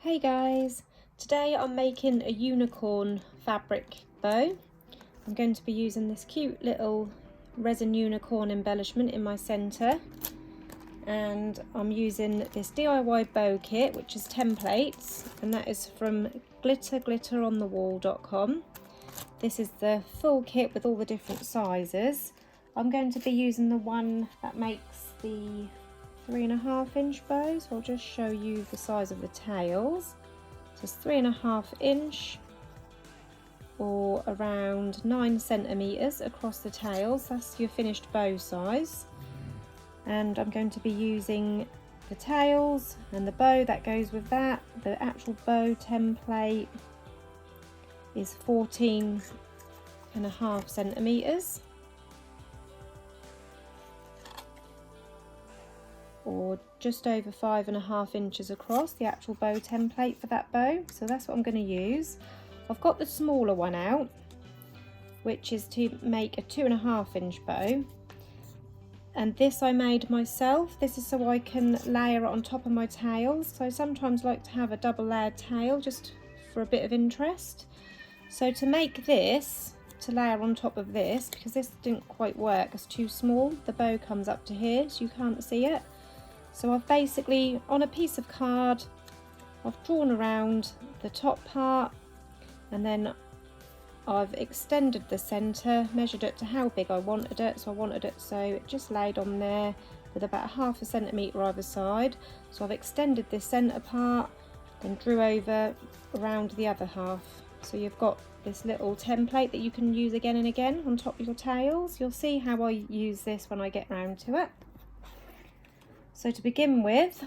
Hey guys, today I'm making a unicorn fabric bow. I'm going to be using this cute little resin unicorn embellishment in my centre, and I'm using this DIY bow kit which is templates, and that is from glitteronthewall.com. This is the full kit with all the different sizes. I'm going to be using the one that makes the 3.5 inch bows. I'll just show you the size of the tails. So it's 3.5 inch or around 9 centimeters across the tails. That's your finished bow size. And I'm going to be using the tails and the bow that goes with that. The actual bow template is 14.5 centimeters. Or just over 5.5 inches across, the actual bow template for that bow. So that's what I'm going to use. I've got the smaller one out, which is to make a 2.5 inch bow, and this I made myself. This is so I can layer it on top of my tails. So I sometimes like to have a double layered tail just for a bit of interest. So to make this, to layer on top of this, because this didn't quite work, it's too small, the bow comes up to here so you can't see it. So I've basically, on a piece of card, I've drawn around the top part, and then I've extended the centre, measured it to how big I wanted it. So I wanted it so it just laid on there with about 0.5 centimetre either side. So I've extended this centre part and drew over around the other half. So you've got this little template that you can use again and again on top of your tails. You'll see how I use this when I get round to it. So to begin with,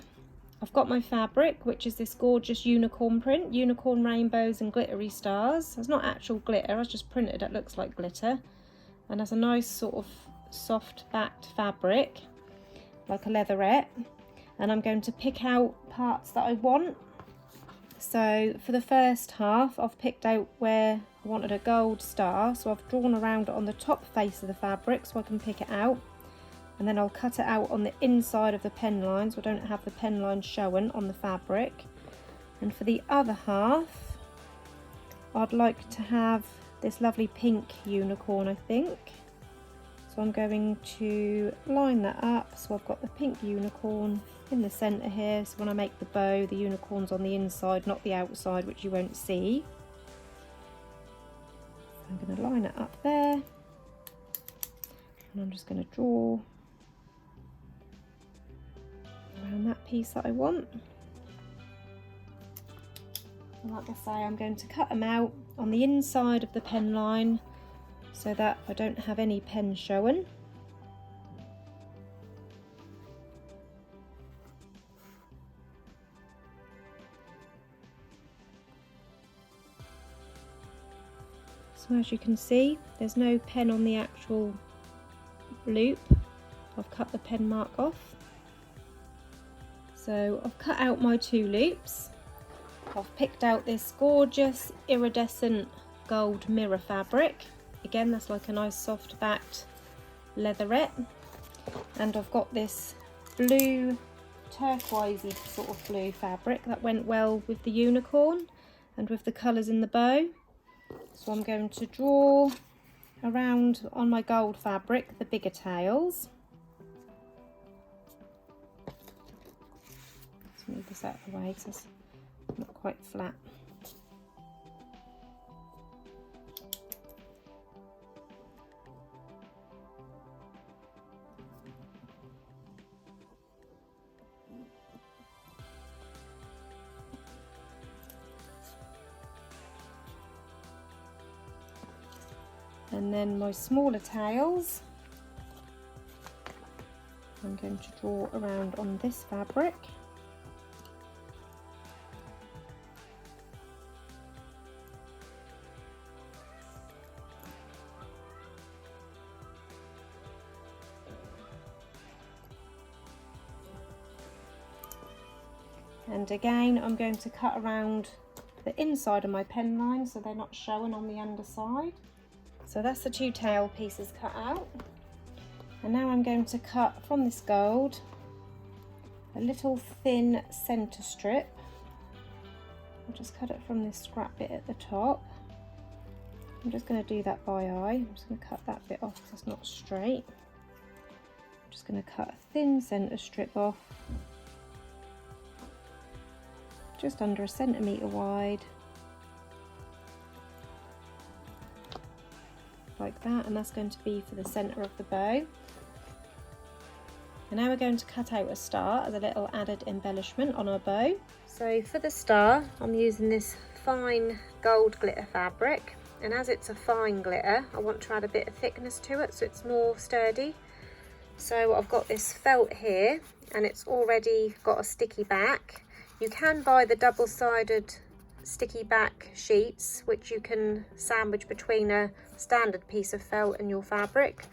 I've got my fabric, which is this gorgeous unicorn print, unicorn rainbows and glittery stars. It's not actual glitter, I've just printed it looks like glitter. And has a nice sort of soft backed fabric, like a leatherette. And I'm going to pick out parts that I want. So for the first half, I've picked out where I wanted a gold star. So I've drawn around it on the top face of the fabric so I can pick it out. And then I'll cut it out on the inside of the pen line, so I don't have the pen line showing on the fabric. And for the other half, I'd like to have this lovely pink unicorn, I think. So I'm going to line that up, so I've got the pink unicorn in the centre here. So when I make the bow, the unicorn's on the inside, not the outside, which you won't see. So I'm going to line it up there. And I'm just going to draw around that piece that I want. And like I say, I'm going to cut them out on the inside of the pen line so that I don't have any pen showing. So as you can see, there's no pen on the actual loop. I've cut the pen mark off. So I've cut out my 2 loops. I've picked out this gorgeous iridescent gold mirror fabric. Again, that's like a nice soft backed leatherette. And I've got this blue, turquoisey sort of blue fabric that went well with the unicorn and with the colours in the bow. So I'm going to draw around on my gold fabric the bigger tails. Let's move this out of the way because it's not quite flat. And then my smaller tails, I'm going to draw around on this fabric. And again, I'm going to cut around the inside of my pen line so they're not showing on the underside. So that's the 2 tail pieces cut out. And now I'm going to cut from this gold a little thin centre strip I'll just cut it from this scrap bit at the top. I'm just going to do that by eye. I'm just going to cut that bit off because it's not straight. I'm just going to cut a thin centre strip off, just under 1 centimetre wide, like that, and that's going to be for the centre of the bow. And now we're going to cut out a star as a little added embellishment on our bow. So for the star, I'm using this fine gold glitter fabric, and as it's a fine glitter, I want to add a bit of thickness to it so it's more sturdy. So I've got this felt here, and it's already got a sticky back. You can buy the double-sided sticky back sheets, which you can sandwich between a standard piece of felt and your fabric,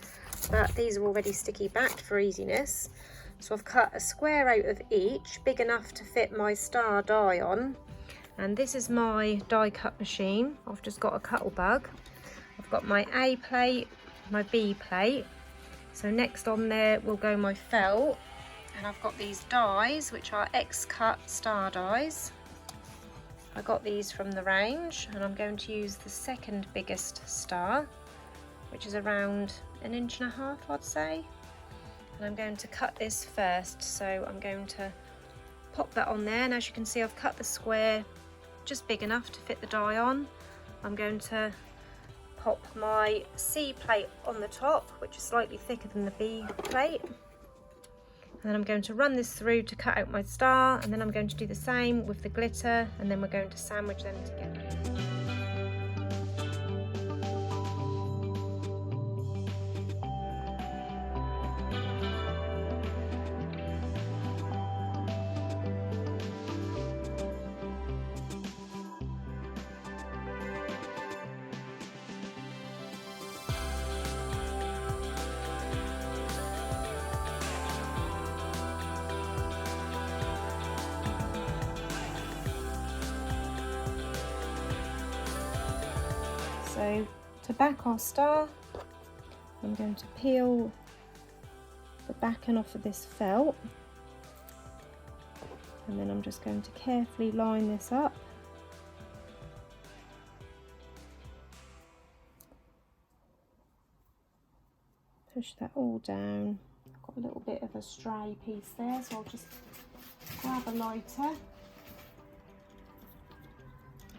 but these are already sticky backed for easiness. So I've cut a square out of each, big enough to fit my star die on. And this is my die cut machine. I've just got a Cuttlebug. I've got my A plate, my B plate. So next on there will go my felt. And I've got these dies, which are X-cut star dies. I got these from the range, and I'm going to use the second biggest star, which is around 1.5 inches, I'd say. And I'm going to cut this first, so I'm going to pop that on there, and as you can see I've cut the square just big enough to fit the die on. I'm going to pop my C plate on the top, which is slightly thicker than the B plate. And then I'm going to run this through to cut out my star, and then I'm going to do the same with the glitter, and then we're going to sandwich them together. So to back our star, I'm going to peel the backing off of this felt, and then I'm just going to carefully line this up. Push that all down. I've got a little bit of a stray piece there, so I'll just grab a lighter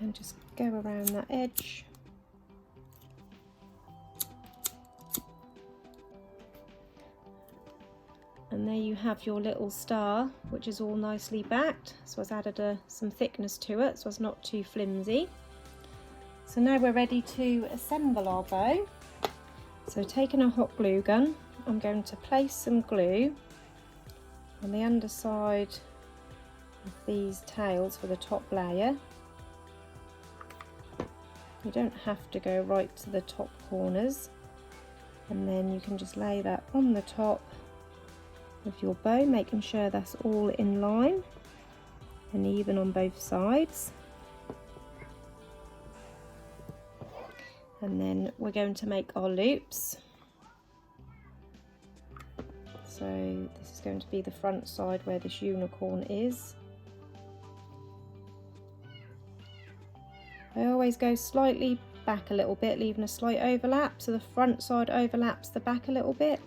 and just go around that edge. And there you have your little star, which is all nicely backed. So I've added some thickness to it, so it's not too flimsy. So now we're ready to assemble our bow. So taking a hot glue gun, I'm going to place some glue on the underside of these tails for the top layer. You don't have to go right to the top corners, and then you can just lay that on the top of your bow, making sure that's all in line and even on both sides. And then we're going to make our loops. So this is going to be the front side where this unicorn is. I always go slightly back a little bit, leaving a slight overlap, so the front side overlaps the back a little bit.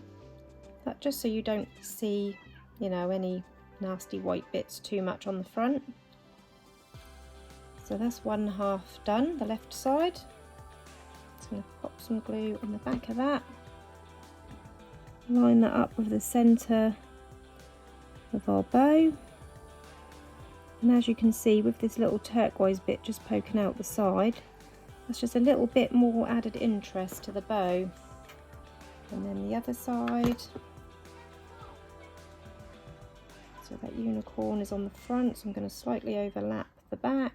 That just so you don't see, you know, any nasty white bits too much on the front. So that's 1/2 done, the left side. Just going to pop some glue on the back of that. Line that up with the centre of our bow. And as you can see, with this little turquoise bit just poking out the side, that's just a little bit more added interest to the bow. And then the other side. So that unicorn is on the front, so I'm going to slightly overlap the back.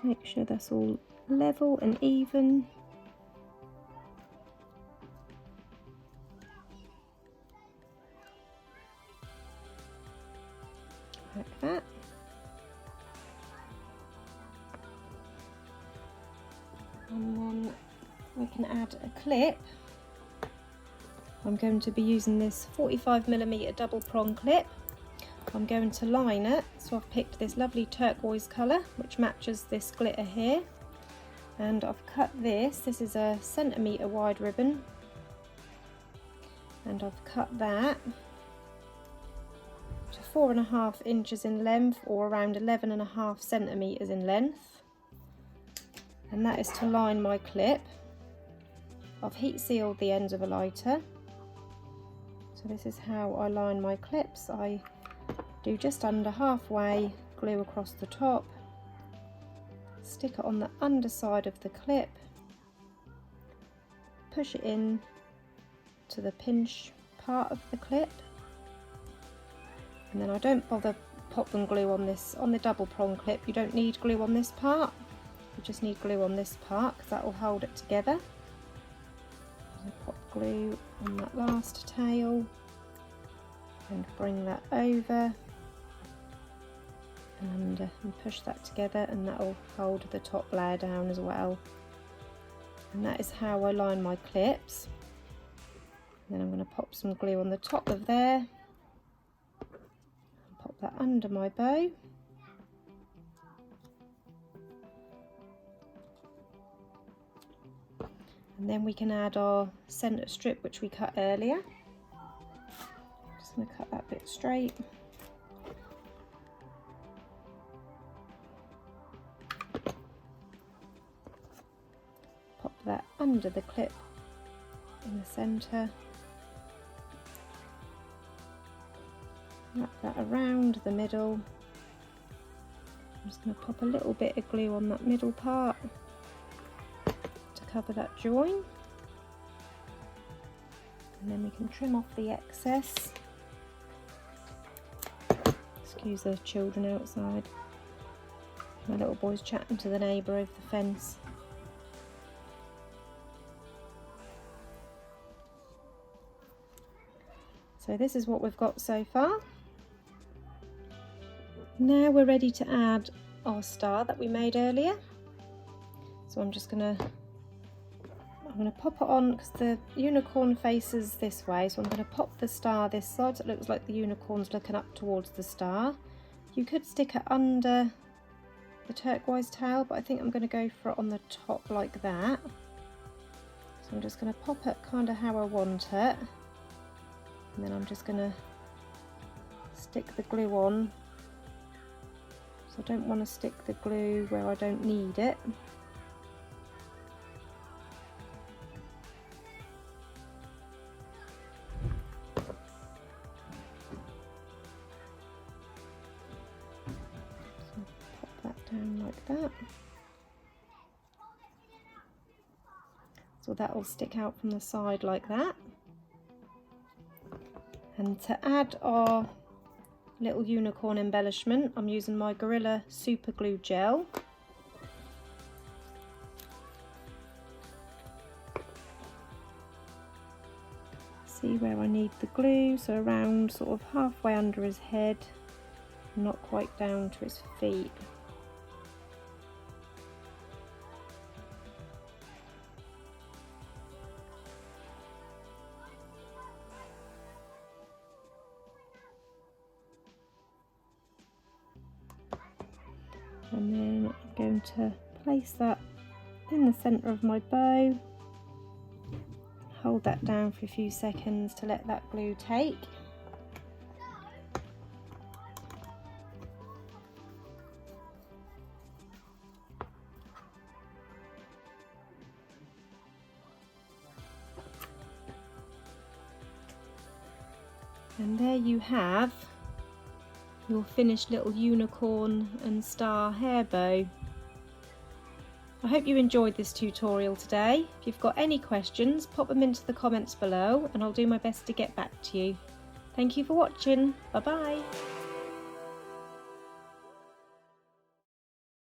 Make sure that's all level and even. Like that. we can add a clip. I'm going to be using this 45mm double prong clip. I'm going to line it, so I've picked this lovely turquoise colour which matches this glitter here, and I've cut this is a centimetre wide ribbon, and I've cut that to 4.5 inches in length, or around 11.5 centimetres in length, and that is to line my clip. I've heat sealed the ends of a lighter, so this is how I line my clips. I do just under halfway, glue across the top, stick it on the underside of the clip, push it in to the pinch part of the clip, and then I don't bother popping glue on this. On the double prong clip you don't need glue on this part, you just need glue on this part because that will hold it together. Pop glue on that last tail and bring that over and push that together, and that will hold the top layer down as well. And that is how I line my clips. And then I'm going to pop some glue on the top of there and pop that under my bow. And then we can add our centre strip which we cut earlier. Just going to cut that bit straight. Pop that under the clip in the centre. Wrap that around the middle. I'm just going to pop a little bit of glue on that middle part to cover that join, and then we can trim off the excess. Excuse the children outside. My little boy's chatting to the neighbour over the fence. So this is what we've got so far. Now we're ready to add our star that we made earlier. So I'm going to pop it on because the unicorn faces this way, so I'm going to pop the star this side so it looks like the unicorn's looking up towards the star. You could stick it under the turquoise tail, but I think I'm going to go for it on the top like that. So I'm just going to pop it kind of how I want it, and then I'm just going to stick the glue on. So I don't want to stick the glue where I don't need it. Down like that, so that will stick out from the side like that. And to add our little unicorn embellishment, I'm using my Gorilla Super Glue Gel. See where I need the glue, so around sort of halfway under his head, not quite down to his feet. And then I'm going to place that in the centre of my bow, hold that down for a few seconds to let that glue take. And there you have your finished little unicorn and star hair bow. I hope you enjoyed this tutorial today. If you've got any questions, pop them into the comments below and I'll do my best to get back to you. Thank you for watching. Bye bye.